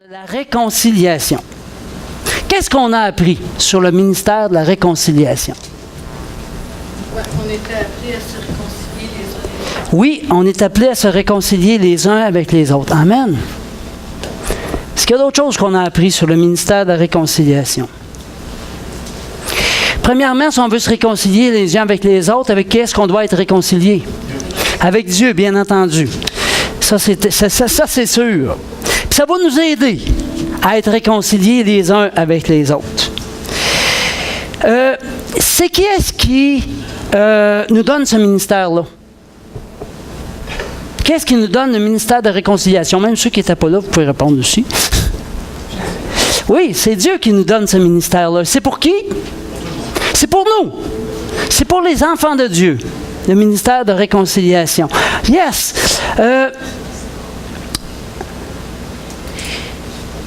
De la réconciliation. Qu'est-ce qu'on a appris sur le ministère de la réconciliation? Ouais, on était appelés à se réconcilier les uns les autres. Oui, on est appelés à se réconcilier les uns avec les autres. Amen. Est-ce qu'il y a d'autres choses qu'on a appris sur le ministère de la réconciliation? Premièrement, si on veut se réconcilier les uns avec les autres, avec qui est-ce qu'on doit être réconcilié? Avec Dieu, bien entendu. Ça, c'est sûr. Puis ça va nous aider à être réconciliés les uns avec les autres. C'est qui est-ce qui nous donne ce ministère-là? Qu'est-ce qui nous donne le ministère de réconciliation? Même ceux qui n'étaient pas là, vous pouvez répondre aussi. Oui, c'est Dieu qui nous donne ce ministère-là. C'est pour qui? C'est pour nous. C'est pour les enfants de Dieu, le ministère de réconciliation. Yes!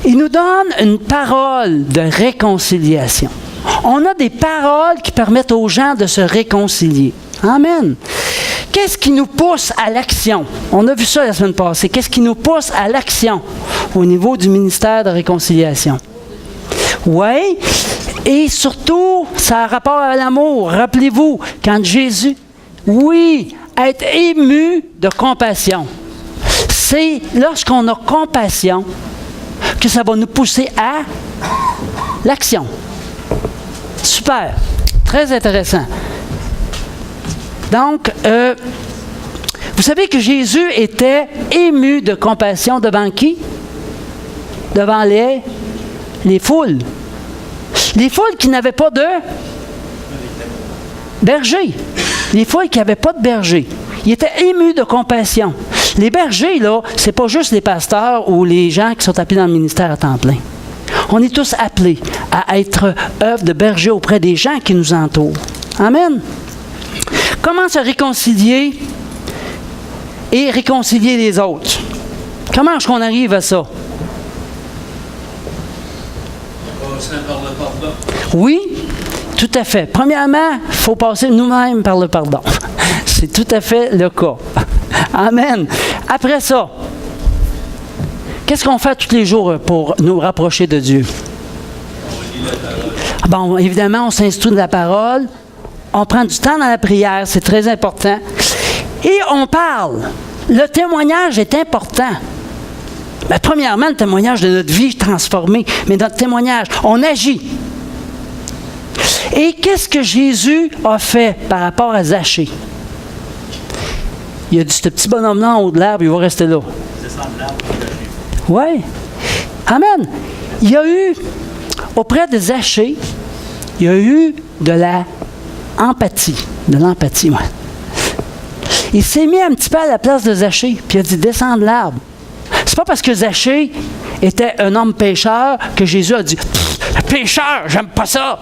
Il nous donne une parole de réconciliation. On a des paroles qui permettent aux gens de se réconcilier. Amen. Qu'est-ce qui nous pousse à l'action? On a vu ça la semaine passée. Qu'est-ce qui nous pousse à l'action au niveau du ministère de réconciliation? Oui. Et surtout, ça a rapport à l'amour. Rappelez-vous, quand Jésus, oui, être ému de compassion. C'est lorsqu'on a compassion que ça va nous pousser à l'action. Super. Très intéressant. Donc, vous savez que Jésus était ému de compassion devant qui? Devant les foules. Les foules qui n'avaient pas de berger. Les foules qui n'avaient pas de berger. Il était ému de compassion. Les bergers, là, c'est pas juste les pasteurs ou les gens qui sont appelés dans le ministère à temps plein. On est tous appelés à être œuvre de berger auprès des gens qui nous entourent. Amen. Comment se réconcilier et réconcilier les autres? Comment est-ce qu'on arrive à ça? Par le pardon. Oui, tout à fait. Premièrement, il faut passer nous-mêmes par le pardon. C'est tout à fait le cas. Amen. Après ça, qu'est-ce qu'on fait tous les jours pour nous rapprocher de Dieu? Bon, évidemment, on s'instruit de la parole. On prend du temps dans la prière, c'est très important. Et on parle. Le témoignage est important. Ben, premièrement, le témoignage de notre vie transformée, mais notre témoignage, on agit. Et qu'est-ce que Jésus a fait par rapport à Zachée? Il a dit, ce petit bonhomme-là en haut de l'arbre, il va rester là. Oui. Amen. Il y a eu, auprès de Zachée, il y a eu de la empathie. De l'empathie, oui. Il s'est mis un petit peu à la place de Zachée, puis il a dit, descends de l'arbre. C'est pas parce que Zachée était un homme pécheur que Jésus a dit, pécheur, j'aime pas ça.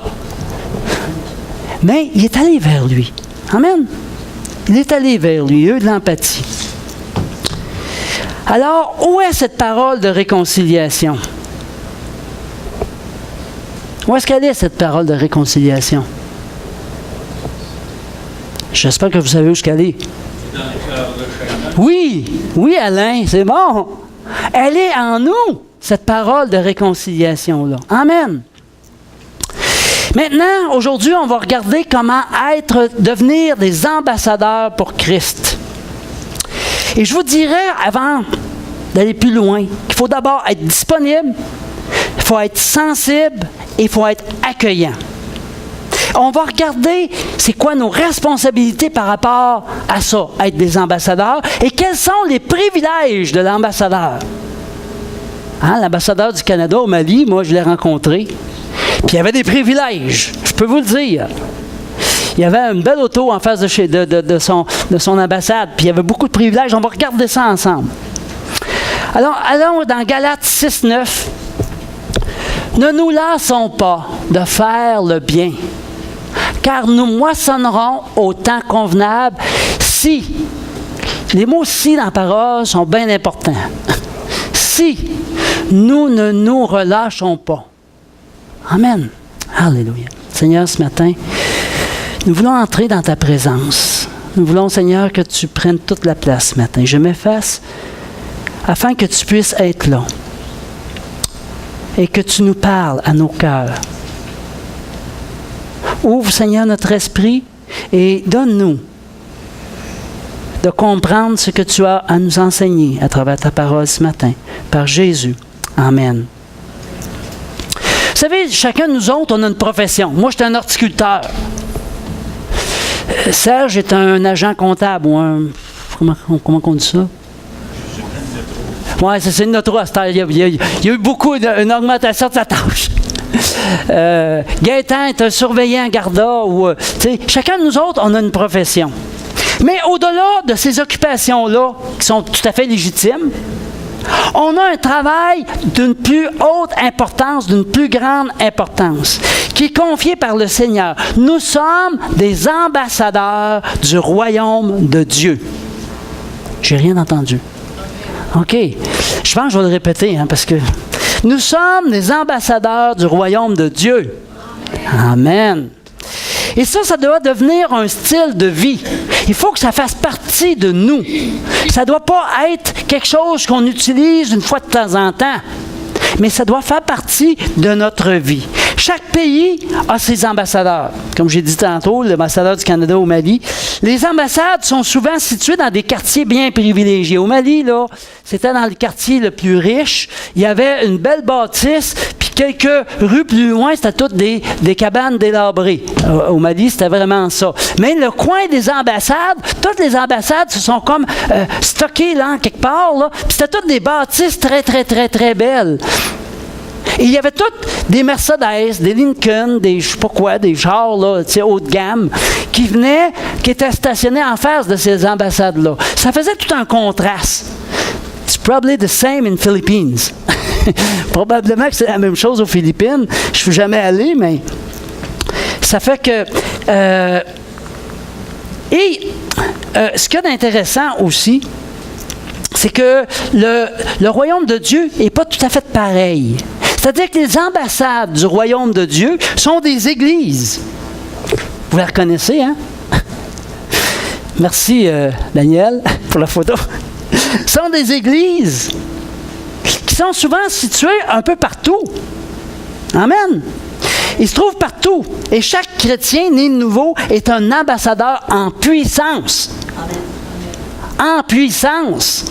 Mais il est allé vers lui. Amen. Il est allé vers lui, il a eu de l'empathie. Alors, où est cette parole de réconciliation? Où est-ce qu'elle est, cette parole de réconciliation? J'espère que vous savez où est-ce qu'elle est. Dans le cœur de chacun. Oui, oui, Alain, c'est bon. Elle est en nous, cette parole de réconciliation-là. Amen. Maintenant, aujourd'hui, on va regarder comment devenir des ambassadeurs pour Christ. Et je vous dirais, avant d'aller plus loin, qu'il faut d'abord être disponible, il faut être sensible et il faut être accueillant. On va regarder c'est quoi nos responsabilités par rapport à ça, être des ambassadeurs, et quels sont les privilèges de l'ambassadeur. Hein, l'ambassadeur du Canada au Mali, moi je l'ai rencontré, puis il y avait des privilèges, je peux vous le dire. Il y avait une belle auto en face de son ambassade, puis il y avait beaucoup de privilèges. On va regarder ça ensemble. Alors, allons dans Galates 6:9. Ne nous lassons pas de faire le bien, car nous moissonnerons au temps convenable si, les mots « si » dans la parole sont bien importants, si nous ne nous relâchons pas. Amen. Alléluia. Seigneur, ce matin, nous voulons entrer dans ta présence. Nous voulons, Seigneur, que tu prennes toute la place ce matin. Je m'efface afin que tu puisses être là. et que tu nous parles à nos cœurs. Ouvre, Seigneur, notre esprit et donne-nous de comprendre ce que tu as à nous enseigner à travers ta parole ce matin. Par Jésus. Amen. Vous savez, chacun de nous autres, on a une profession. Moi, je suis un horticulteur. Serge est un agent comptable ou un... Comment on dit ça? Oui, c'est une autre. Il y a eu beaucoup une augmentation de sa tâche. Gaëtan est un surveillant garda. Chacun de nous autres, on a une profession. Mais au-delà de ces occupations-là, qui sont tout à fait légitimes, on a un travail d'une plus haute importance, d'une plus grande importance, qui est confié par le Seigneur. Nous sommes des ambassadeurs du royaume de Dieu. J'ai rien entendu. OK. Je pense que je vais le répéter, parce que nous sommes des ambassadeurs du royaume de Dieu. Amen. Et ça doit devenir un style de vie. Il faut que ça fasse partie de nous. Ça ne doit pas être quelque chose qu'on utilise une fois de temps en temps, mais ça doit faire partie de notre vie. Chaque pays a ses ambassadeurs. Comme j'ai dit tantôt, l'ambassadeur du Canada au Mali. Les ambassades sont souvent situées dans des quartiers bien privilégiés. Au Mali, là, c'était dans le quartier le plus riche. Il y avait une belle bâtisse, puis quelques rues plus loin, c'était toutes des cabanes délabrées. Au Mali, c'était vraiment ça. Mais le coin des ambassades, toutes les ambassades se sont comme stockées là, quelque part, là, puis c'était toutes des bâtisses très, très, très, très belles. Et il y avait toutes des Mercedes, des Lincoln, des je sais pas quoi, des chars là, haut de gamme, qui étaient stationnés en face de ces ambassades-là. Ça faisait tout un contraste. It's probably the same in Philippines. Probablement que c'est la même chose aux Philippines. Je ne suis jamais allé, mais ça fait que... ce qu'il y a d'intéressant aussi, c'est que le royaume de Dieu n'est pas tout à fait pareil. C'est-à-dire que les ambassades du royaume de Dieu sont des églises. Vous la reconnaissez, hein? Merci, Daniel, pour la photo. Ce sont des églises qui sont souvent situées un peu partout. Amen. Ils se trouvent partout. Et chaque chrétien né de nouveau est un ambassadeur en puissance. Amen. En puissance.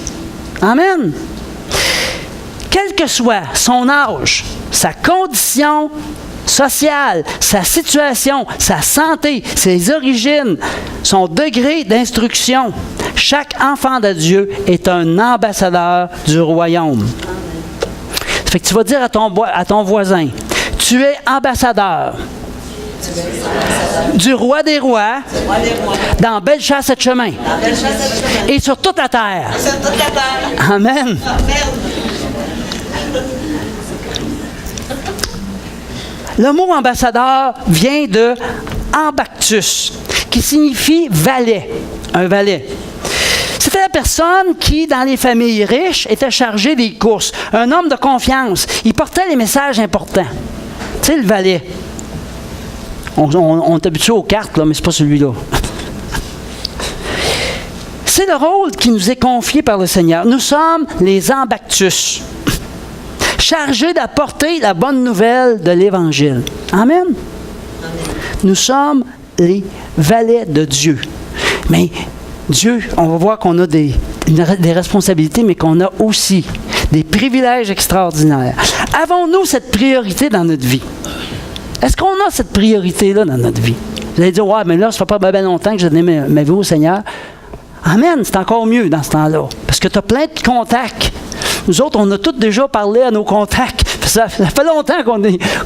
Amen. Quel que soit son âge, sa condition sociale, sa situation, sa santé, ses origines, son degré d'instruction, chaque enfant de Dieu est un ambassadeur du royaume. Ça fait que tu vas dire à ton voisin, tu es ambassadeur du roi des rois dans Bellechasse-Chemin et sur toute la terre. Amen. Le mot ambassadeur vient de ambactus, qui signifie valet, un valet. C'était la personne qui, dans les familles riches, était chargée des courses. Un homme de confiance. Il portait les messages importants. Tu sais, le valet. On est habitué aux cartes, là, mais c'est pas celui-là. C'est le rôle qui nous est confié par le Seigneur. Nous sommes les ambactus, chargés d'apporter la bonne nouvelle de l'Évangile. Amen. Amen. Nous sommes les valets de Dieu. Mais Dieu, on va voir qu'on a des responsabilités, mais qu'on a aussi des privilèges extraordinaires. Avons-nous cette priorité dans notre vie? Est-ce qu'on a cette priorité-là dans notre vie? Vous allez dire, ouais, mais là, ça fait pas bien longtemps que j'ai donné ma vie au Seigneur. Amen, c'est encore mieux dans ce temps-là. Parce que tu as plein de contacts. Nous autres, on a tous déjà parlé à nos contacts. Ça fait longtemps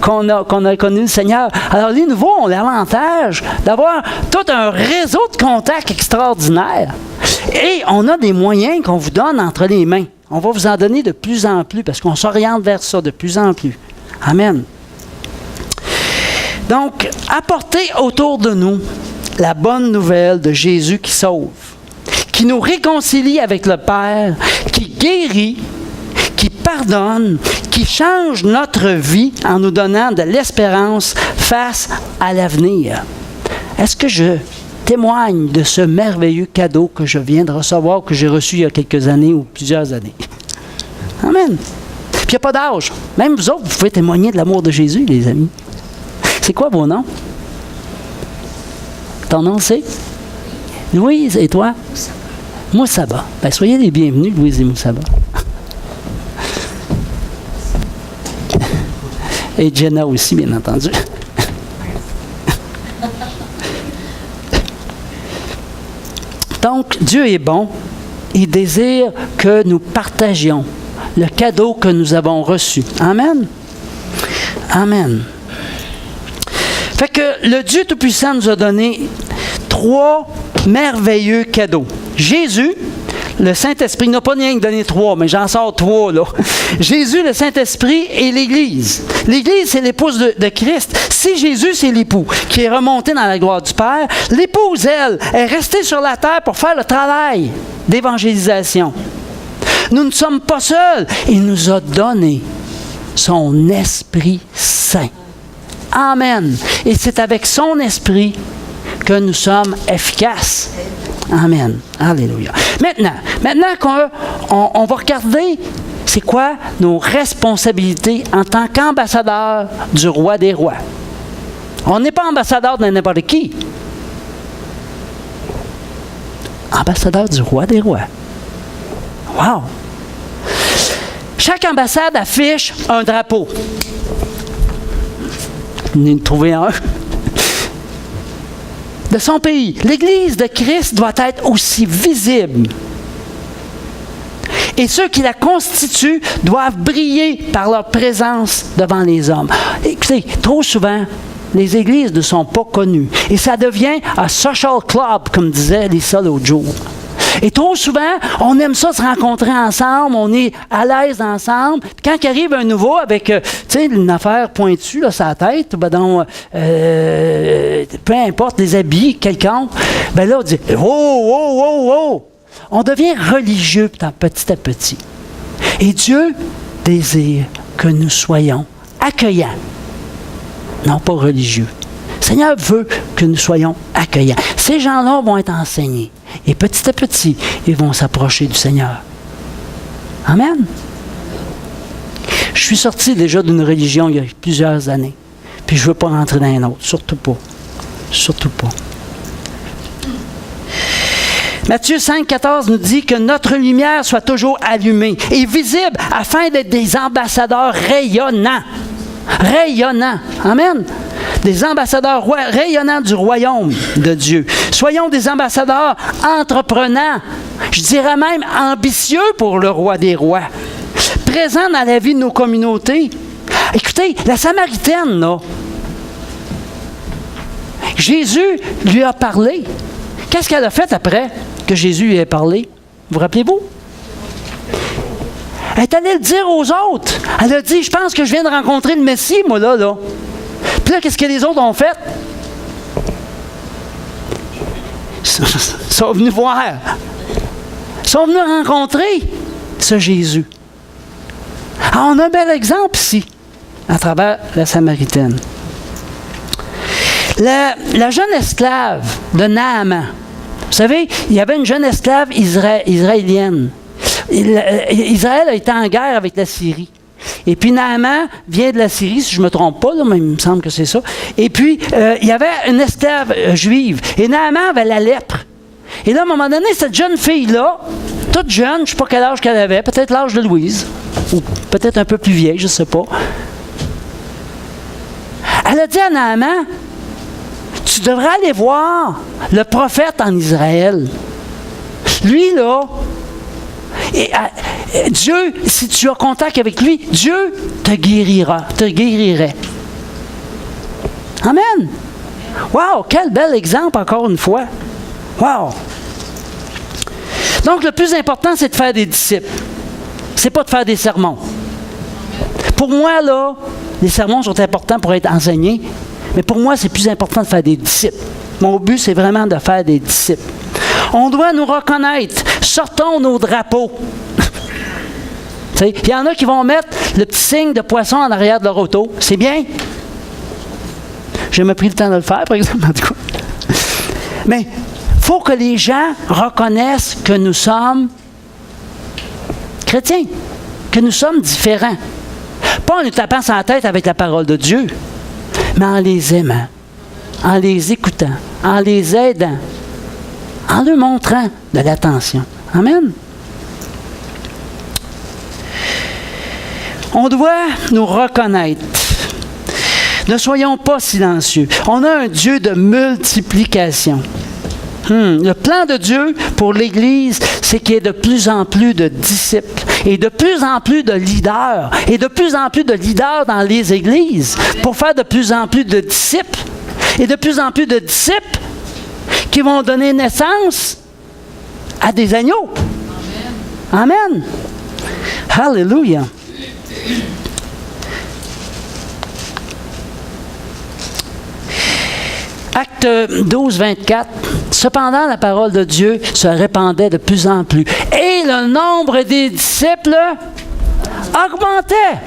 qu'on a connu le Seigneur. Alors, les nouveaux ont l'avantage d'avoir tout un réseau de contacts extraordinaires. Et on a des moyens qu'on vous donne entre les mains. On va vous en donner de plus en plus parce qu'on s'oriente vers ça de plus en plus. Amen. Donc, apportez autour de nous la bonne nouvelle de Jésus qui sauve, qui nous réconcilie avec le Père, qui guérit, qui pardonne, qui change notre vie en nous donnant de l'espérance face à l'avenir. Est-ce que je témoigne de ce merveilleux cadeau que je viens de recevoir, que j'ai reçu il y a quelques années ou plusieurs années? Amen. Puis Puis il n'y a pas d'âge. Même vous autres, vous pouvez témoigner de l'amour de Jésus, les amis. C'est quoi vos noms? Ton nom, c'est? Louise, et toi? Moussaba. Ben, soyez les bienvenus, Louise et Moussaba. Et Jenna aussi, bien entendu. Donc, Dieu est bon. Il désire que nous partagions le cadeau que nous avons reçu. Amen. Amen. Fait que le Dieu Tout-Puissant nous a donné 3 merveilleux cadeaux. Jésus, le Saint-Esprit, il n'a pas rien donné 3, mais j'en sors 3, là. Jésus, le Saint-Esprit et l'Église. L'Église, c'est l'épouse de Christ. Si Jésus, c'est l'époux qui est remonté dans la gloire du Père, l'épouse, elle, est restée sur la terre pour faire le travail d'évangélisation. Nous ne sommes pas seuls. Il nous a donné son Esprit Saint. Amen. Et c'est avec son Esprit que nous sommes efficaces. Amen. Alléluia. Maintenant qu'on va regarder c'est quoi nos responsabilités en tant qu'ambassadeur du roi des rois. On n'est pas ambassadeur de n'importe qui. Ambassadeur du roi des rois. Wow! Chaque ambassade affiche un drapeau. Venez de trouver un. De son pays. L'Église de Christ doit être aussi visible. Et ceux qui la constituent doivent briller par leur présence devant les hommes. Écoutez, trop souvent, les églises ne sont pas connues. Et ça devient un social club, comme disait Lisa l'autre jour. Et trop souvent, on aime ça se rencontrer ensemble, on est à l'aise ensemble. Puis quand il arrive un nouveau avec, tu sais, une affaire pointue, là, sur la tête, ben donc, peu importe les habits, quelqu'un, ben là, on dit « Oh, oh, oh, oh! » On devient religieux petit à petit. Et Dieu désire que nous soyons accueillants, non pas religieux. Le Seigneur veut que nous soyons accueillants. Ces gens-là vont être enseignés. Et petit à petit, ils vont s'approcher du Seigneur. Amen. Je suis sorti déjà d'une religion il y a plusieurs années. Puis je ne veux pas rentrer dans une autre. Surtout pas. Surtout pas. Matthieu 5, 14 nous dit que notre lumière soit toujours allumée et visible afin d'être des ambassadeurs rayonnants. Rayonnants. Amen. Des ambassadeurs rayonnants du royaume de Dieu. Soyons des ambassadeurs entreprenants. Je dirais même ambitieux pour le roi des rois. Présents dans la vie de nos communautés. Écoutez, la Samaritaine, là, Jésus lui a parlé. Qu'est-ce qu'elle a fait après que Jésus lui ait parlé? Vous rappelez-vous? Elle est allée le dire aux autres. Elle a dit, je pense que je viens de rencontrer le Messie, moi, là. Puis là, qu'est-ce que les autres ont fait? Ils sont venus voir. Ils sont venus rencontrer ce Jésus. Alors, on a un bel exemple ici, à travers la Samaritaine. La jeune esclave de Naaman. Vous savez, il y avait une jeune esclave israélienne. Israël a été en guerre avec la Syrie. Et puis Naaman vient de la Syrie, si je ne me trompe pas, là, mais il me semble que c'est ça. Et puis, il y avait une esclave juive. Et Naaman avait la lèpre. Et là, à un moment donné, cette jeune fille-là, toute jeune, je ne sais pas quel âge qu'elle avait, peut-être l'âge de Louise, ou peut-être un peu plus vieille, je ne sais pas. Elle a dit à Naaman, tu devrais aller voir le prophète en Israël. Lui, là, Dieu, si tu as contact avec lui, Dieu te guérirait. Amen. Wow, quel bel exemple encore une fois. Wow. Donc, le plus important, c'est de faire des disciples. C'est pas de faire des sermons. Pour moi, là, les sermons sont importants pour être enseignés, mais pour moi, c'est plus important de faire des disciples. Mon but, c'est vraiment de faire des disciples. On doit nous reconnaître. Sortons nos drapeaux. Il y en a qui vont mettre le petit signe de poisson en arrière de leur auto. C'est bien. J'ai même pris le temps de le faire, par exemple, en tout cas. Mais il faut que les gens reconnaissent que nous sommes chrétiens, que nous sommes différents. Pas en nous tapant sur la tête avec la parole de Dieu, mais en les aimant, en les écoutant, en les aidant, en leur montrant de l'attention. Amen. On doit nous reconnaître. Ne soyons pas silencieux. On a un Dieu de multiplication. Le plan de Dieu pour l'Église, c'est qu'il y ait de plus en plus de disciples et de plus en plus de leaders et de plus en plus de leaders dans les églises pour faire de plus en plus de disciples et de plus en plus de disciples qui vont donner naissance à des agneaux. Amen. Amen. Alléluia. Acte 12, 24. Cependant, la parole de Dieu se répandait de plus en plus. Et le nombre des disciples augmentait.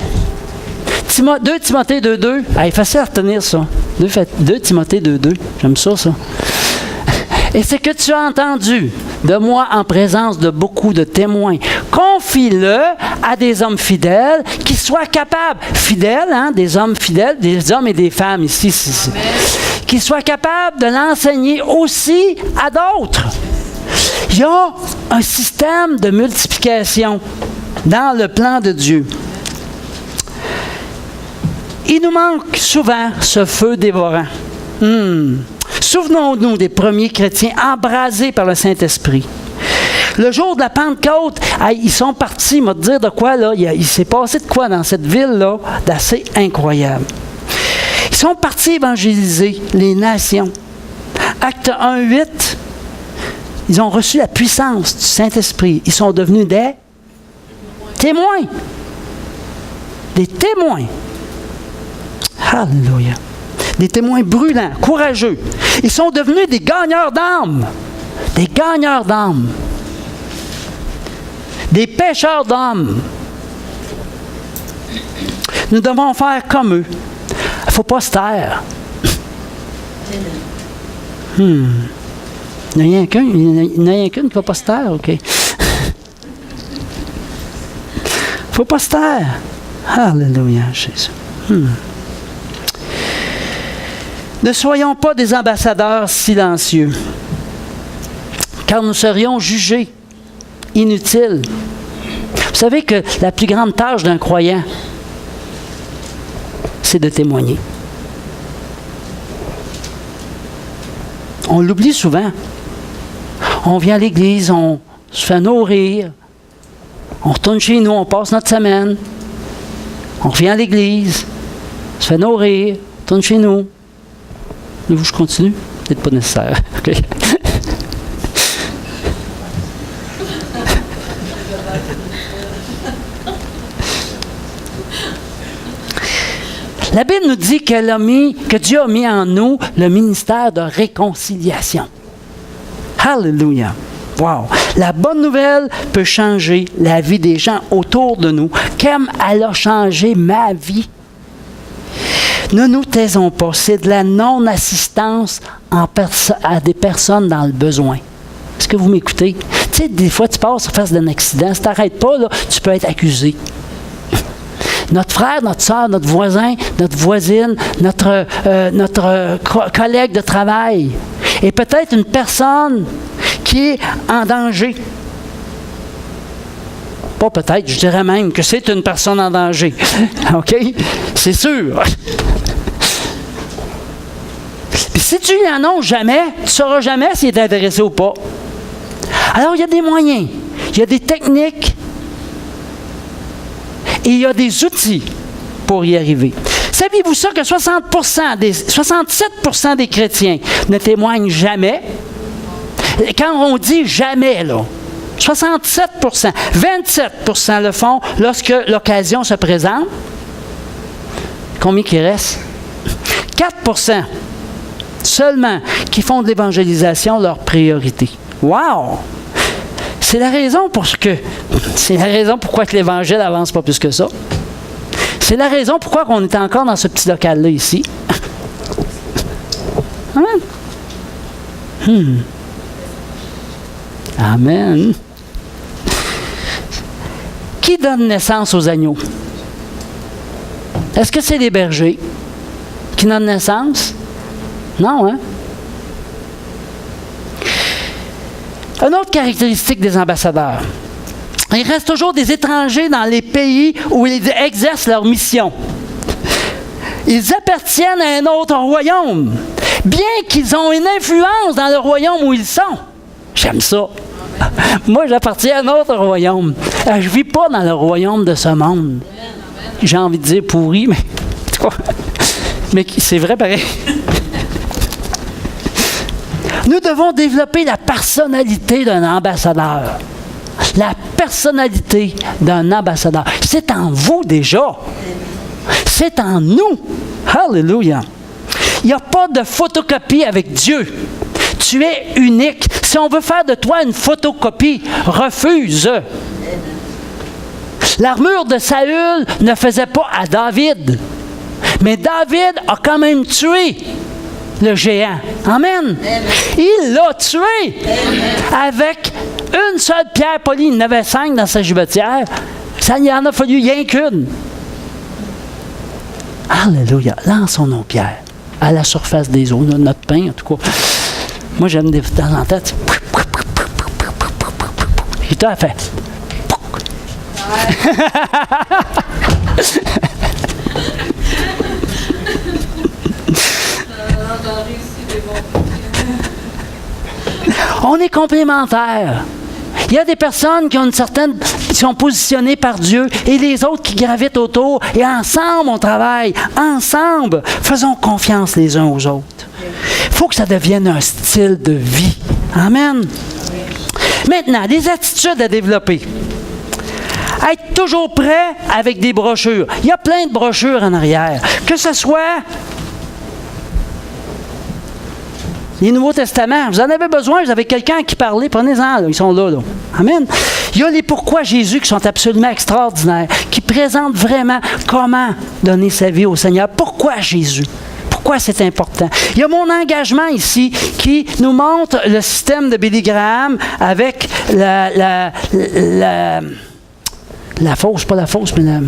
2 Timothée 2.2. Ah, il est facile à retenir ça. 2 Timothée 2.2. J'aime ça. Et ce que tu as entendu de moi en présence de beaucoup de témoins, confie-le à des hommes fidèles qui soient capables, fidèles, des hommes fidèles, des hommes et des femmes ici, qui soient capables de l'enseigner aussi à d'autres. Il y a un système de multiplication dans le plan de Dieu. Il nous manque souvent ce feu dévorant. Souvenons-nous des premiers chrétiens embrasés par le Saint-Esprit. Le jour de la Pentecôte, ils sont partis, me dire de quoi, là, il s'est passé de quoi dans cette ville-là d'assez incroyable. Ils sont partis évangéliser les nations. Acte 1, 8, ils ont reçu la puissance du Saint-Esprit. Ils sont devenus des témoins. Des témoins. Alléluia. Des témoins brûlants, courageux. Ils sont devenus des gagneurs d'âmes. Des gagneurs d'âmes. Des pêcheurs d'âmes. Nous devons faire comme eux. Il ne faut pas se taire. Il n'y en a qu'une qui ne va pas se taire, OK. Il ne faut pas se taire. Alléluia, Jésus. Ne soyons pas des ambassadeurs silencieux, car nous serions jugés inutiles. Vous savez que la plus grande tâche d'un croyant, c'est de témoigner. On l'oublie souvent. On vient à l'église, on se fait nourrir, on retourne chez nous, on passe notre semaine, on revient à l'église, on se fait nourrir, on retourne chez nous. Voulez-vous que je continue? Peut-être pas nécessaire. Okay. La Bible nous dit que Dieu a mis en nous le ministère de réconciliation. Alléluia. Wow. La bonne nouvelle peut changer la vie des gens autour de nous, comme elle a changé ma vie. Ne nous taisons pas. C'est de la non-assistance à des personnes dans le besoin. Est-ce que vous m'écoutez? Tu sais, des fois, tu passes en face d'un accident. Si tu n'arrêtes pas, là, tu peux être accusé. Notre frère, notre soeur, notre voisin, notre voisine, notre collègue de travail est peut-être une personne qui est en danger. Pas peut-être, je dirais même que c'est une personne en danger. OK? C'est sûr. Puis si tu lui annonces jamais, tu ne sauras jamais s'il est intéressé ou pas. Alors, il y a des moyens, il y a des techniques et il y a des outils pour y arriver. Saviez-vous ça que 67% des chrétiens ne témoignent jamais? Quand on dit jamais, là, 67%, 27% le font lorsque l'occasion se présente. Combien il reste? 4% seulement qui font de l'évangélisation leur priorité. Wow! C'est la raison pourquoi que l'Évangile n'avance pas plus que ça. C'est la raison pourquoi on est encore dans ce petit local-là ici. Amen. Amen. Qui donne naissance aux agneaux? Est-ce que c'est les bergers qui donnent naissance? Non, hein? Une autre caractéristique des ambassadeurs. Il reste toujours des étrangers dans les pays où ils exercent leur mission. Ils appartiennent à un autre royaume, bien qu'ils ont une influence dans le royaume où ils sont. J'aime ça. Moi, j'appartiens à un autre royaume. Je ne vis pas dans le royaume de ce monde. J'ai envie de dire pourri, mais c'est vrai pareil. Nous devons développer la personnalité d'un ambassadeur. La personnalité d'un ambassadeur. C'est en vous déjà. C'est en nous. Alléluia. Il n'y a pas de photocopie avec Dieu. Tu es unique. Si on veut faire de toi une photocopie, refuse. L'armure de Saül ne faisait pas à David. Mais David a quand même tué le géant. Amen. Il l'a tué. Avec une seule pierre polie. Il en avait 5 dans sa gibetière. Ça y en a fallu rien qu'une. Alléluia. Lançons nos pierres à la surface des eaux. Notre pain, en tout cas. Moi, j'aime des temps en tête. Et toi, elle fait. On est complémentaires. Il y a des personnes qui ont qui sont positionnées par Dieu et les autres qui gravitent autour. Et ensemble, on travaille. Ensemble, faisons confiance les uns aux autres. Il faut que ça devienne un style de vie. Amen. Maintenant, des attitudes à développer. Être toujours prêt avec des brochures. Il y a plein de brochures en arrière. Que ce soit les Nouveaux Testaments. Vous en avez besoin, vous avez quelqu'un qui parlait, prenez-en, là, ils sont là. Amen. Il y a les pourquoi Jésus qui sont absolument extraordinaires, qui présentent vraiment comment donner sa vie au Seigneur. Pourquoi Jésus? Pourquoi c'est important? Il y a mon engagement ici qui nous montre le système de Billy Graham avec la fosse, pas la fosse, mais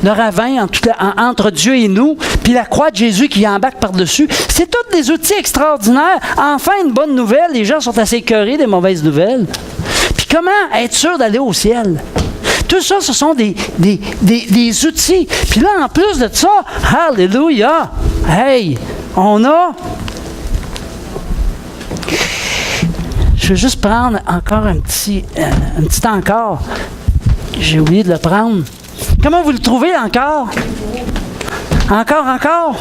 le ravin entre Dieu et nous, puis la croix de Jésus qui embarque par-dessus. C'est tous des outils extraordinaires. Enfin, une bonne nouvelle. Les gens sont assez écœurés des mauvaises nouvelles. Puis comment être sûr d'aller au ciel? Tout ça, ce sont des outils. Puis là, en plus de ça, alléluia! Hey, on a... Je vais juste prendre encore un petit encore. J'ai oublié de le prendre. Comment vous le trouvez encore? Encore?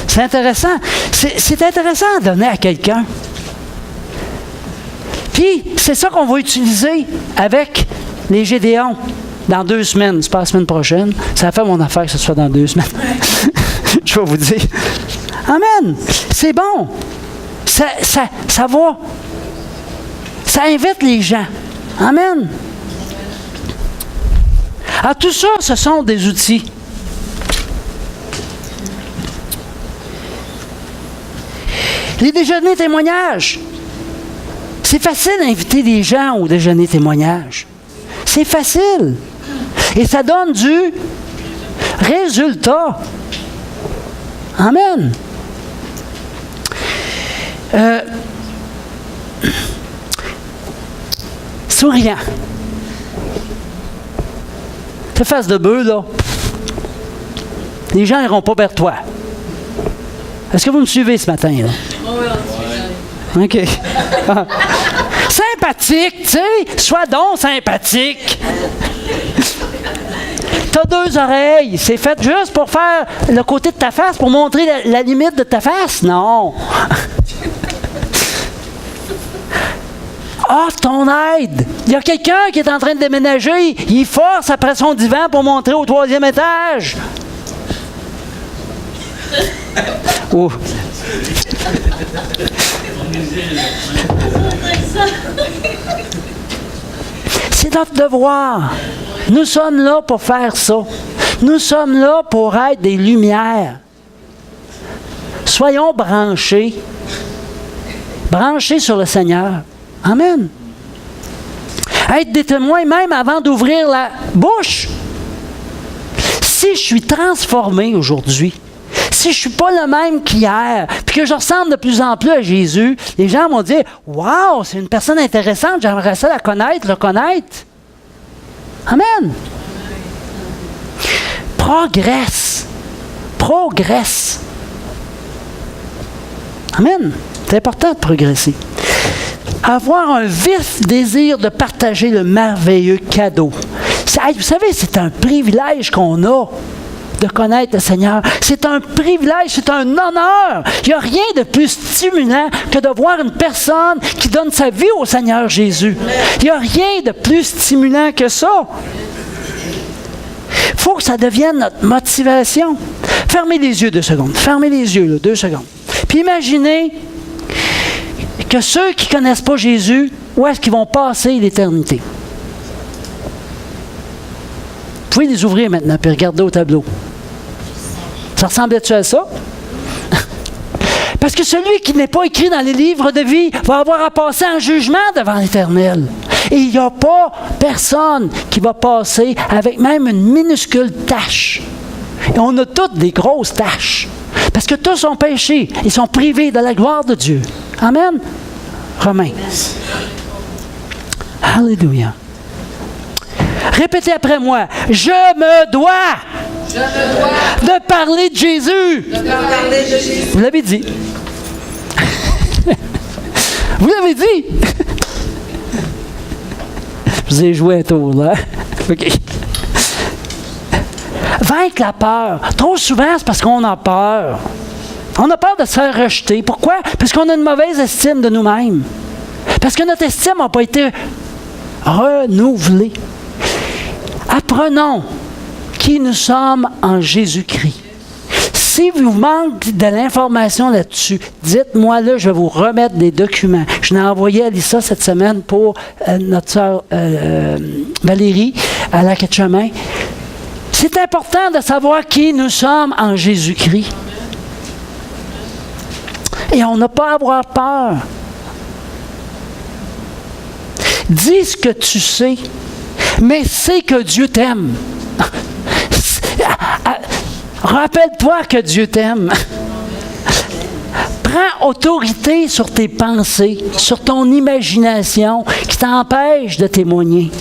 C'est intéressant. C'est intéressant à donner à quelqu'un. Puis, c'est ça qu'on va utiliser avec les Gédéons dans 2 semaines. C'est pas la semaine prochaine. Ça fait mon affaire que ce soit dans 2 semaines. Je vais vous dire. Amen. C'est bon. Ça va. Ça invite les gens. Amen. Alors, tout ça, ce sont des outils. Les déjeuners témoignages. C'est facile d'inviter des gens au déjeuner témoignage. C'est facile. Et ça donne du résultat. Amen. Souriant. Ta face de bœuf, là. Les gens n'iront pas vers toi. Est-ce que vous me suivez ce matin, là? Oui. OK. Sympathique, tu sais. Sois donc sympathique. T'as 2 oreilles. C'est fait juste pour faire le côté de ta face, pour montrer la limite de ta face? Non. Ah, ton aide! Il y a quelqu'un qui est en train de déménager. Il force après son divan pour monter au 3e étage. Oh. C'est notre devoir. Nous sommes là pour faire ça. Nous sommes là pour être des lumières. Soyons branchés. Branchés sur le Seigneur. Amen. Être des témoins même avant d'ouvrir la bouche. si je suis transformé aujourd'hui, si je ne suis pas le même qu'hier, puis que je ressemble de plus en plus à Jésus, les gens vont dire « Wow, c'est une personne intéressante, j'aimerais ça la connaître, le connaître. » Amen. Progresse. Progresse. Amen. C'est important de progresser. Avoir un vif désir de partager le merveilleux cadeau. Vous savez, c'est un privilège qu'on a de connaître le Seigneur. C'est un privilège, c'est un honneur. Il n'y a rien de plus stimulant que de voir une personne qui donne sa vie au Seigneur Jésus. Il n'y a rien de plus stimulant que ça. Il faut que ça devienne notre motivation. Fermez les yeux 2 secondes. Fermez les yeux, là, 2 secondes. Puis imaginez que ceux qui ne connaissent pas Jésus, où est-ce qu'ils vont passer l'éternité? Vous pouvez les ouvrir maintenant et regarder au tableau. Ça ressemble-tu à ça? Parce que celui qui n'est pas écrit dans les livres de vie va avoir à passer en jugement devant l'Éternel. Et il n'y a pas personne qui va passer avec même une minuscule tache. Et on a toutes des grosses taches. Parce que tous ont péché. Ils sont privés de la gloire de Dieu. Amen. Romains. Alléluia. Répétez après moi. Je me dois de parler de Jésus. Vous l'avez dit. Vous l'avez dit. Je vous ai joué un tour, là. OK. Vaincre la peur. Trop souvent, c'est parce qu'on a peur. On a peur de se faire rejeter. Pourquoi? Parce qu'on a une mauvaise estime de nous-mêmes. Parce que notre estime n'a pas été renouvelée. Apprenons qui nous sommes en Jésus-Christ. Si vous manquez de l'information là-dessus, dites-moi là, je vais vous remettre des documents. Je l'ai envoyé à Lisa cette semaine pour notre sœur Valérie à la Quai-de-Chemin. C'est important de savoir qui nous sommes en Jésus-Christ. Et on n'a pas à avoir peur. Dis ce que tu sais, mais sais que Dieu t'aime. Rappelle-toi que Dieu t'aime. Prends autorité sur tes pensées, sur ton imagination qui t'empêche de témoigner.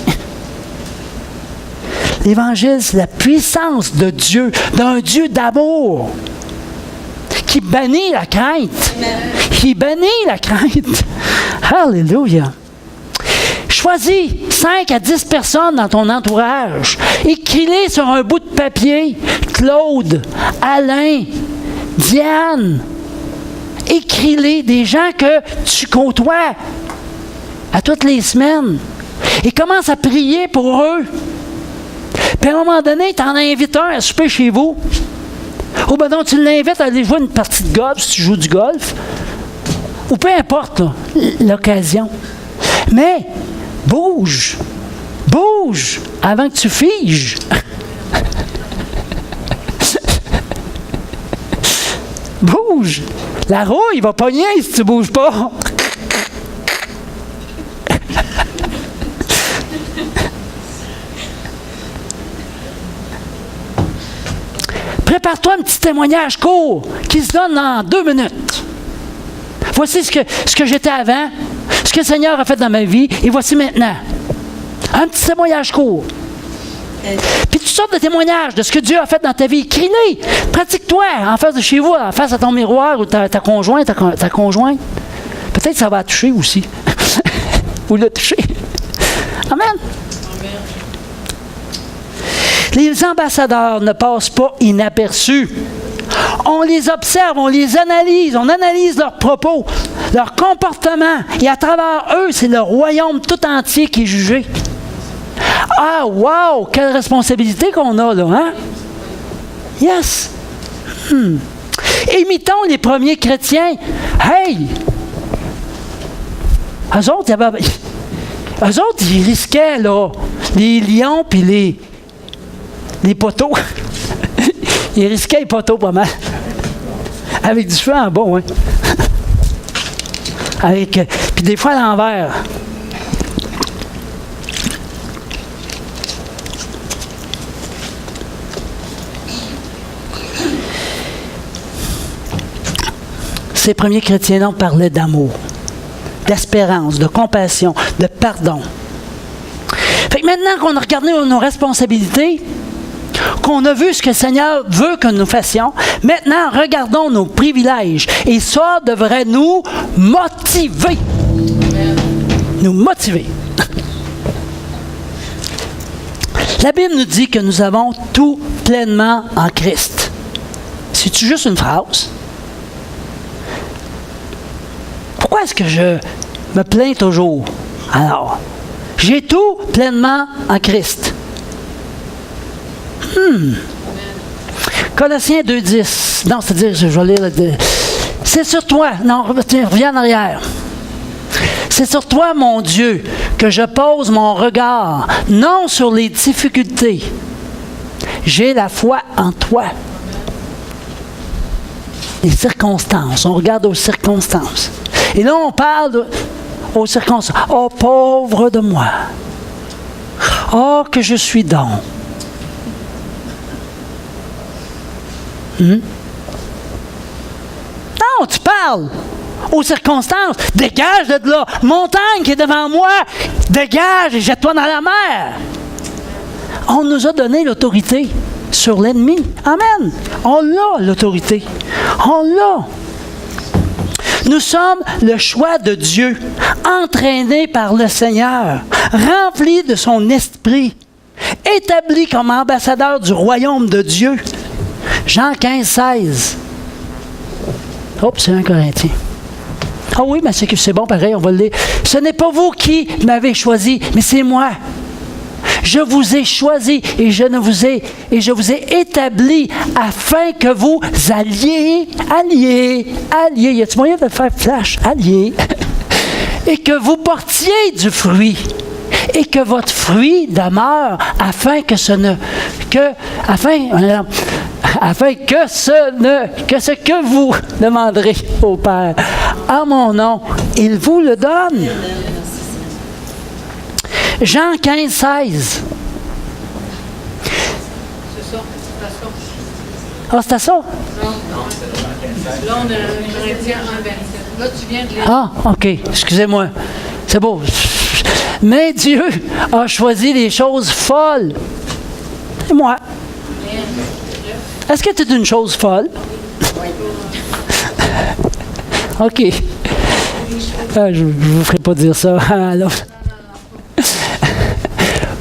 L'Évangile, c'est la puissance de Dieu, d'un Dieu d'amour, qui bannit la crainte. Qui bannit la crainte. Alléluia. Choisis 5 à 10 personnes dans ton entourage. Écris-les sur un bout de papier. Claude, Alain, Diane. Écris-les, des gens que tu côtoies à toutes les semaines. Et commence à prier pour eux. Puis à un moment donné, tu en invites un à souper chez vous. Ou ben donc, tu l'invites à aller jouer une partie de golf si tu joues du golf. Ou peu importe là, l'occasion. Mais bouge. Bouge avant que tu figes. Bouge. La rouille va pogner si tu ne bouges pas. Prépare-toi un petit témoignage court qui se donne en 2 minutes. Voici ce que j'étais avant, ce que le Seigneur a fait dans ma vie, et voici maintenant. Un petit témoignage court. Puis toutes sortes de témoignages de ce que Dieu a fait dans ta vie. Écris-les. Pratique-toi en face de chez vous, en face à ton miroir ou ta conjointe, ta conjointe. Peut-être que ça va la toucher aussi. Ou le toucher. Amen. Les ambassadeurs ne passent pas inaperçus. On les observe, on les analyse, on analyse leurs propos, leur comportement. Et à travers eux, c'est le royaume tout entier qui est jugé. Ah, wow! Quelle responsabilité qu'on a, là, hein? Yes! Imitons les premiers chrétiens. Hey! Eux autres, ils risquaient, là, les lions puis les poteaux. Ils risquaient les poteaux pas mal. Avec du feu en bas, hein? Puis des fois à l'envers. ces premiers chrétiens parlaient d'amour, d'espérance, de compassion, de pardon. Fait que maintenant qu'on a regardé nos responsabilités, qu'on a vu ce que le Seigneur veut que nous fassions, maintenant regardons nos privilèges. Et ça devrait nous motiver. Nous motiver. La Bible nous dit que nous avons tout pleinement en Christ. C'est-tu juste une phrase? Pourquoi est-ce que je me plains toujours? Alors, j'ai tout pleinement en Christ. Colossiens 2,10. Non, c'est-à-dire, je vais lire. C'est sur toi. Non, reviens en arrière. C'est sur toi, mon Dieu, que je pose mon regard, non sur les difficultés. J'ai la foi en toi. Les circonstances. On regarde aux circonstances. Et là, on parle aux circonstances. « Oh, pauvre de moi! Oh, que je suis donc! » Non, tu parles aux circonstances. Dégage de là. Montagne qui est devant moi, dégage et jette-toi dans la mer. On nous a donné l'autorité sur l'ennemi. Amen. On l'a, l'autorité. On l'a. Nous sommes le choix de Dieu, entraînés par le Seigneur, remplis de son esprit, établis comme ambassadeurs du royaume de Dieu. Jean 15, 16. Oh, c'est 1 Corinthien. Ah oui, mais c'est bon, pareil, on va le lire. Ce n'est pas vous qui m'avez choisi, mais c'est moi. Je vous ai choisi et je vous ai établi afin que vous alliez. Y a-t-il moyen de le faire flash? Alliez. Et que vous portiez du fruit. Et que votre fruit demeure afin que ce que vous demanderez au Père en mon nom, il vous le donne. Jean 15, 16. C'est ça. Ah, c'est à ça? Non. Là, on a un chrétien en 27. Là, tu viens de lire. Ah, OK. Excusez-moi. C'est beau. Mais Dieu a choisi les choses folles. Et moi. Est-ce que tu es une chose folle? OK. Je ne vous ferai pas dire ça.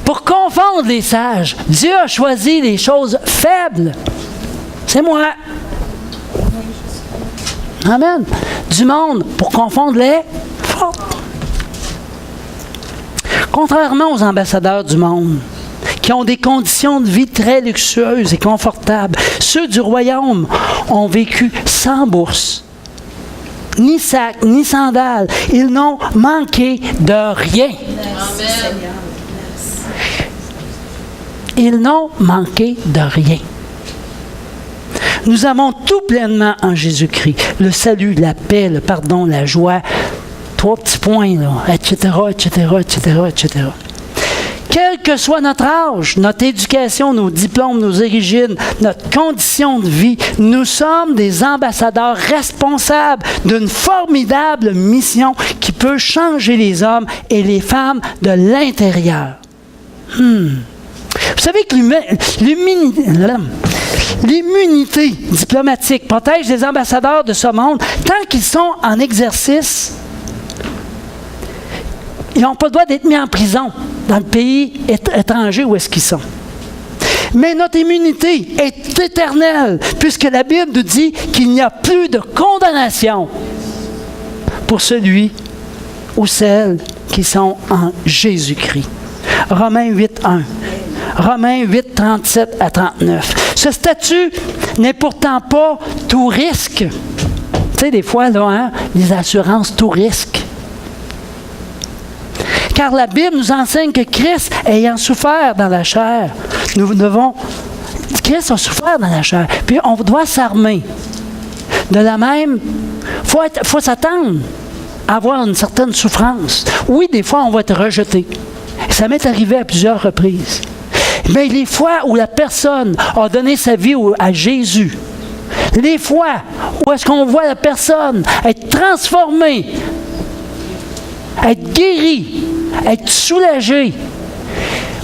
Pour confondre les sages, Dieu a choisi les choses faibles. C'est moi. Amen. Du monde pour confondre les fortes. Contrairement aux ambassadeurs du monde, qui ont des conditions de vie très luxueuses et confortables, ceux du royaume ont vécu sans bourse, ni sac, ni sandales. Ils n'ont manqué de rien. Amen. Ils n'ont manqué de rien. Nous avons tout pleinement en Jésus-Christ. Le salut, la paix, le pardon, la joie. 3 petits points, là, etc., etc., etc., etc. Quel que soit notre âge, notre éducation, nos diplômes, nos origines, notre condition de vie, nous sommes des ambassadeurs responsables d'une formidable mission qui peut changer les hommes et les femmes de l'intérieur. Vous savez que l'immunité diplomatique protège les ambassadeurs de ce monde tant qu'ils sont en exercice. Ils n'ont pas le droit d'être mis en prison dans le pays étranger où est-ce qu'ils sont. Mais notre immunité est éternelle, puisque la Bible nous dit qu'il n'y a plus de condamnation pour celui ou celles qui sont en Jésus-Christ. Romains 8.1. Romains 8, 37 à 39. Ce statut n'est pourtant pas tout risque. Tu sais, des fois, là, les assurances tout risque. Car la Bible nous enseigne que Christ, ayant souffert dans la chair, Christ a souffert dans la chair. Puis on doit s'armer. De la même, il faut s'attendre à avoir une certaine souffrance. Oui, des fois, on va être rejeté. Ça m'est arrivé à plusieurs reprises. Mais les fois où la personne a donné sa vie à Jésus, Les fois où est-ce qu'on voit la personne être transformée, être guérie, être soulagée,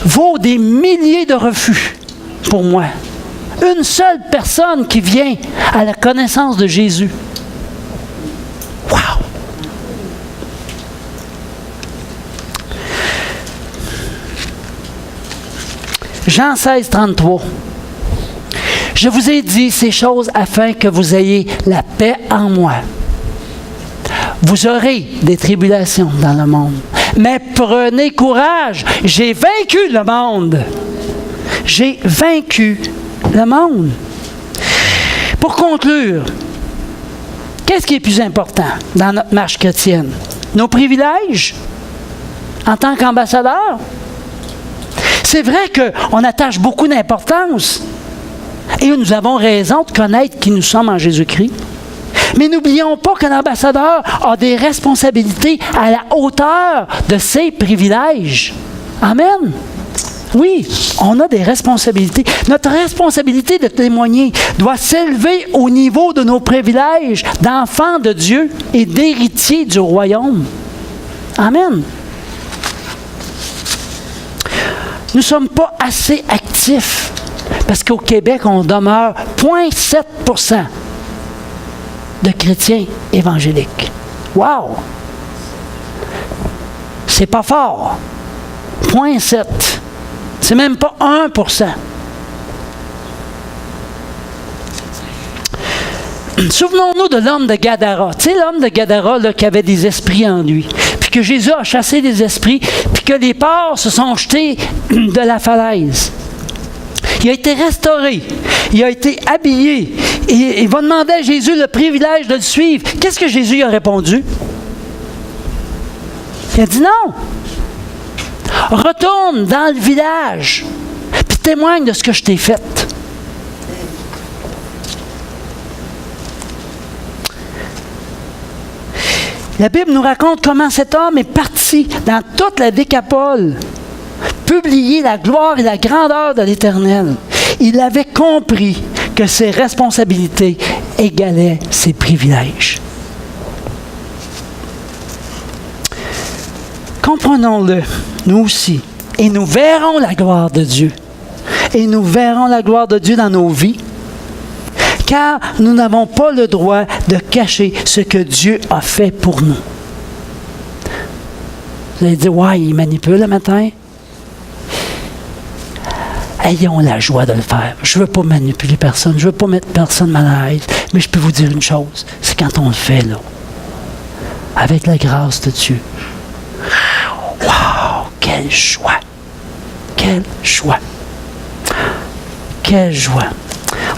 vaut des milliers de refus pour moi. Une seule personne qui vient à la connaissance de Jésus. Wow! Jean 16, 33. Je vous ai dit ces choses afin que vous ayez la paix en moi. Vous aurez des tribulations dans le monde. Mais prenez courage, j'ai vaincu le monde. J'ai vaincu le monde. Pour conclure, qu'est-ce qui est plus important dans notre marche chrétienne? Nos privilèges en tant qu'ambassadeurs? C'est vrai qu'on attache beaucoup d'importance et nous avons raison de connaître qui nous sommes en Jésus-Christ. Mais n'oublions pas qu'un ambassadeur a des responsabilités à la hauteur de ses privilèges. Amen. Oui, on a des responsabilités. Notre responsabilité de témoigner doit s'élever au niveau de nos privilèges d'enfants de Dieu et d'héritiers du royaume. Amen. Nous ne sommes pas assez actifs parce qu'au Québec, on demeure 0,7% de chrétiens évangéliques. Wow! C'est pas fort. 0,7%. C'est même pas 1%. Souvenons-nous de l'homme de Gadara. Tu sais, l'homme de Gadara là, qui avait des esprits en lui. Puis que Jésus a chassé des esprits, puis que les porcs se sont jetés de la falaise. Il a été restauré. Il a été habillé. Et il va demander à Jésus le privilège de le suivre. Qu'est-ce que Jésus a répondu? Il a dit non. Retourne dans le village, puis témoigne de ce que je t'ai fait. La Bible nous raconte comment cet homme est parti dans toute la Décapole, publier la gloire et la grandeur de l'Éternel. Il avait compris que ses responsabilités égalaient ses privilèges. Comprenons-le, nous aussi, et nous verrons la gloire de Dieu. Et nous verrons la gloire de Dieu dans nos vies, car nous n'avons pas le droit de cacher ce que Dieu a fait pour nous. Vous allez dire, ouais, il manipule le matin. Ayons la joie de le faire. Je ne veux pas manipuler personne, je ne veux pas mettre personne mal à l'aise, mais je peux vous dire une chose, c'est quand on le fait, là, avec la grâce de Dieu. Wow! Quelle joie! Quelle joie! Quelle joie!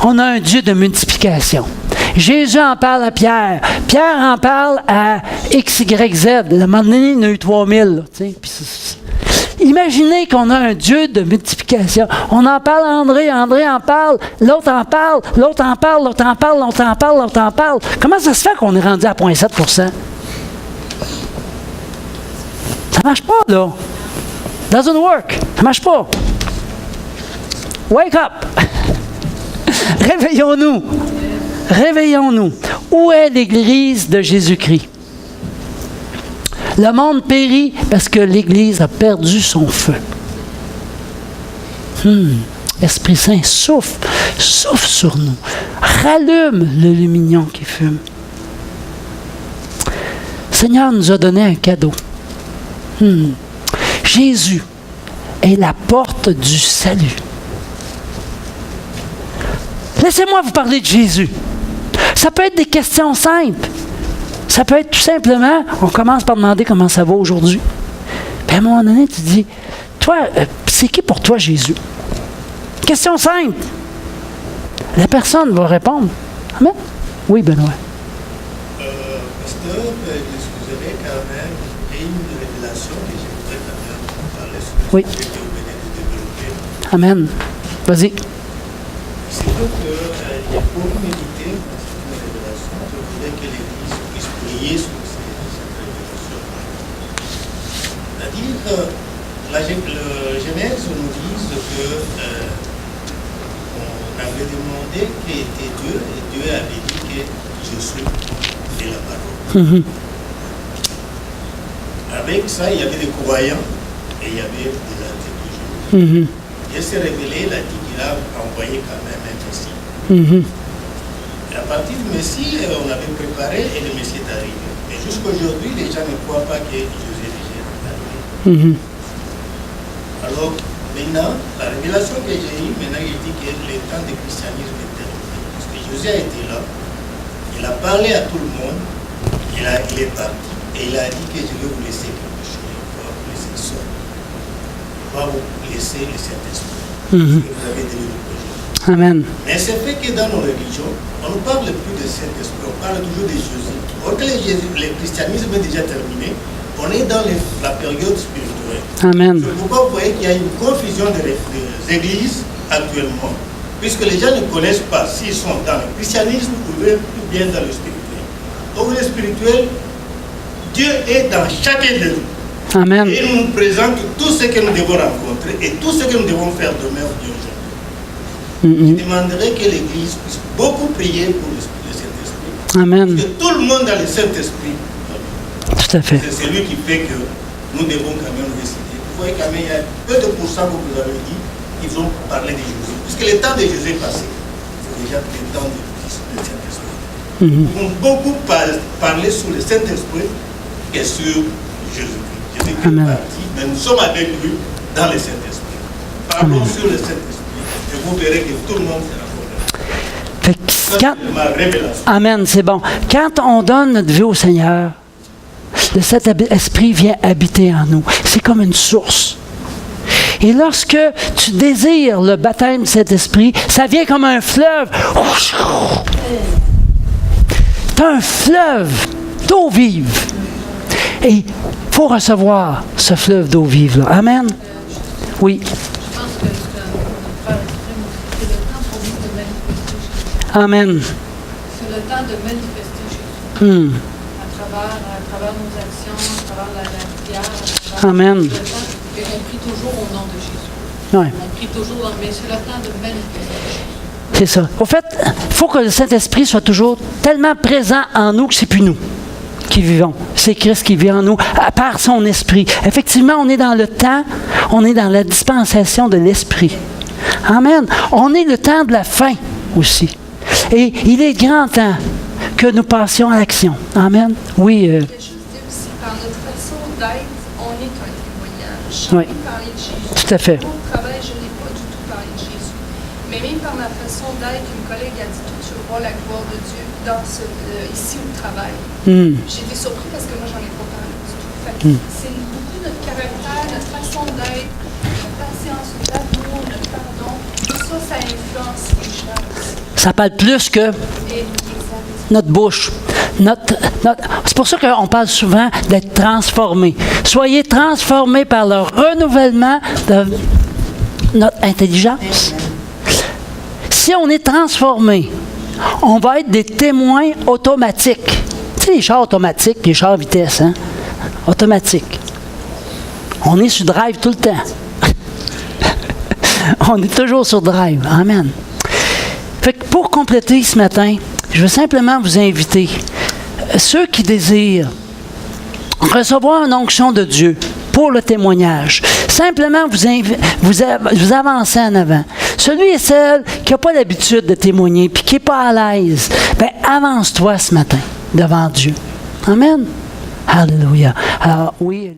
On a un Dieu de multiplication. Jésus en parle à Pierre. Pierre en parle à X, Y, Z. Le moment donné, il y en a eu 3000. Imaginez qu'on a un Dieu de multiplication. On en parle à André en parle, l'autre en parle, l'autre en parle, l'autre en parle, l'autre en parle, l'autre en parle. Comment ça se fait qu'on est rendu à 0,7%? Ça marche pas, là. Doesn't work. Ça marche pas. Wake up! Réveillons-nous. Réveillons-nous. Où est l'Église de Jésus-Christ? Le monde périt parce que l'Église a perdu son feu. Esprit Saint, souffle sur nous. Rallume le lumignon qui fume. Le Seigneur nous a donné un cadeau. Jésus est la porte du salut. Laissez-moi vous parler de Jésus. Ça peut être des questions simples. Ça peut être tout simplement, on commence par demander comment ça va aujourd'hui. Puis à un moment donné, tu dis, toi, c'est qui pour toi Jésus? Question simple. La personne va répondre. Amen? Oui, Benoît. Pasteur, excusez-moi quand même, il y a une révélation que je voudrais quand même parler sur ce Oui. que vous venez de développer. Amen. Vas-y. C'est donc qu'il y a pour méditer cette révélation, je voudrais que l'Église puisse prier sur cette révélation. C'est-à-dire que le Genèse nous dit qu'on avait demandé réalité qui était Dieu, et Dieu avait dit que je suis de la parole. Avec ça, il y avait des croyants et il y avait des athées. Dieu s'est révélé, il a dit qu'il a envoyé quand même un Messie. Et à partir du Messie, on avait préparé et le Messie est arrivé. Et jusqu'aujourd'hui, les gens ne croient pas que Jésus est déjà arrivé. Alors, maintenant, la révélation que j'ai eue, maintenant, il dit que le temps du christianisme est terminé. Parce que Jésus a été là, il a parlé à tout le monde, il est parti, et il a dit que je vais vous laisser quelque chose, il va vous laisser seul. Il va vous laisser le Saint-Esprit. Que vous avez donné le projet. Amen. Mais c'est fait que dans nos religions, on ne parle plus de Saint-Esprit, on parle toujours de Jésus. Or que le christianisme est déjà terminé, on est dans la période spirituelle. Amen. C'est pourquoi vous voyez qu'il y a une confusion des églises actuellement. Puisque les gens ne connaissent pas s'ils sont dans le christianisme ou bien dans le spirituel. Donc le spirituel, Dieu est dans chacun de nous. Amen. Et il nous présente tout ce que nous devons rencontrer et tout ce que nous devons faire demain ou aujourd'hui. Je demanderais que l'Église puisse beaucoup prier pour le Saint-Esprit. Amen. Parce que tout le monde a le Saint-Esprit. Tout à fait. C'est celui qui fait que nous devons quand même décider. Vous voyez quand même, il y a peu de pourcents que vous avez dit qui vont parler de Jésus. Puisque le temps de Jésus est passé. C'est déjà le temps du Saint-Esprit. Nous pouvons beaucoup parler sur le Saint-Esprit que sur Jésus-Christ. Jésus-Christ est parti, mais nous sommes avec lui dans le Saint-Esprit. Parlons sur le Saint-Esprit. Et vous verrez que tout le monde sera convaincu. Ça, c'est ma révélation. Amen, c'est bon. Quand on donne notre vie au Seigneur, le Saint-Esprit vient habiter en nous. C'est comme une source. Et lorsque tu désires le baptême de Saint-Esprit, ça vient comme un fleuve. Tu as un fleuve d'eau vive. Et il faut recevoir ce fleuve d'eau vive-là. Amen. Oui. Je pense que c'est le temps pour nous de manifester Jésus. Amen. C'est le temps de manifester Jésus. À travers nos actions, à travers la prière, Amen. le temps, et on prie toujours au nom de Jésus. Ouais. On prie toujours, mais c'est le temps de manifester Jésus. C'est ça. Au fait, il faut que le Saint-Esprit soit toujours tellement présent en nous que c'est plus nous qui vivons. C'est Christ qui vit en nous, à part son esprit. Effectivement, on est dans le temps, on est dans la dispensation de l'esprit. Amen. On est le temps de la fin aussi. Et il est grand temps que nous passions à l'action. Amen. Oui. Je veux juste dire aussi, par notre façon d'être, on est un témoignage. Oui. J'ai parlé de Jésus. Tout à fait. Au travail, je n'ai pas du tout parlé de Jésus. Mais même par ma façon d'être, une collègue a dit « Tu veux voir la gloire de Dieu ici au travail. J'ai été surpris parce que moi, j'en ai pas parlé du tout. Fait que c'est beaucoup notre caractère, notre façon d'être, notre patience, notre amour, notre pardon. Tout ça influence les gens aussi. Ça parle plus que notre bouche. C'est pour ça qu'on parle souvent d'être transformé. Soyez transformés par le renouvellement de notre intelligence. Si on est transformé, on va être des témoins automatiques. Tu sais, les chars automatiques, les chars à vitesse, hein? Automatiques. On est sur drive tout le temps. On est toujours sur drive. Amen. Fait que pour compléter ce matin, je veux simplement vous inviter, ceux qui désirent recevoir une onction de Dieu pour le témoignage, simplement vous avancez en avant. Celui et celle qui n'a pas l'habitude de témoigner puis qui n'est pas à l'aise, bien, avance-toi ce matin devant Dieu. Amen. Alléluia. Alors, oui.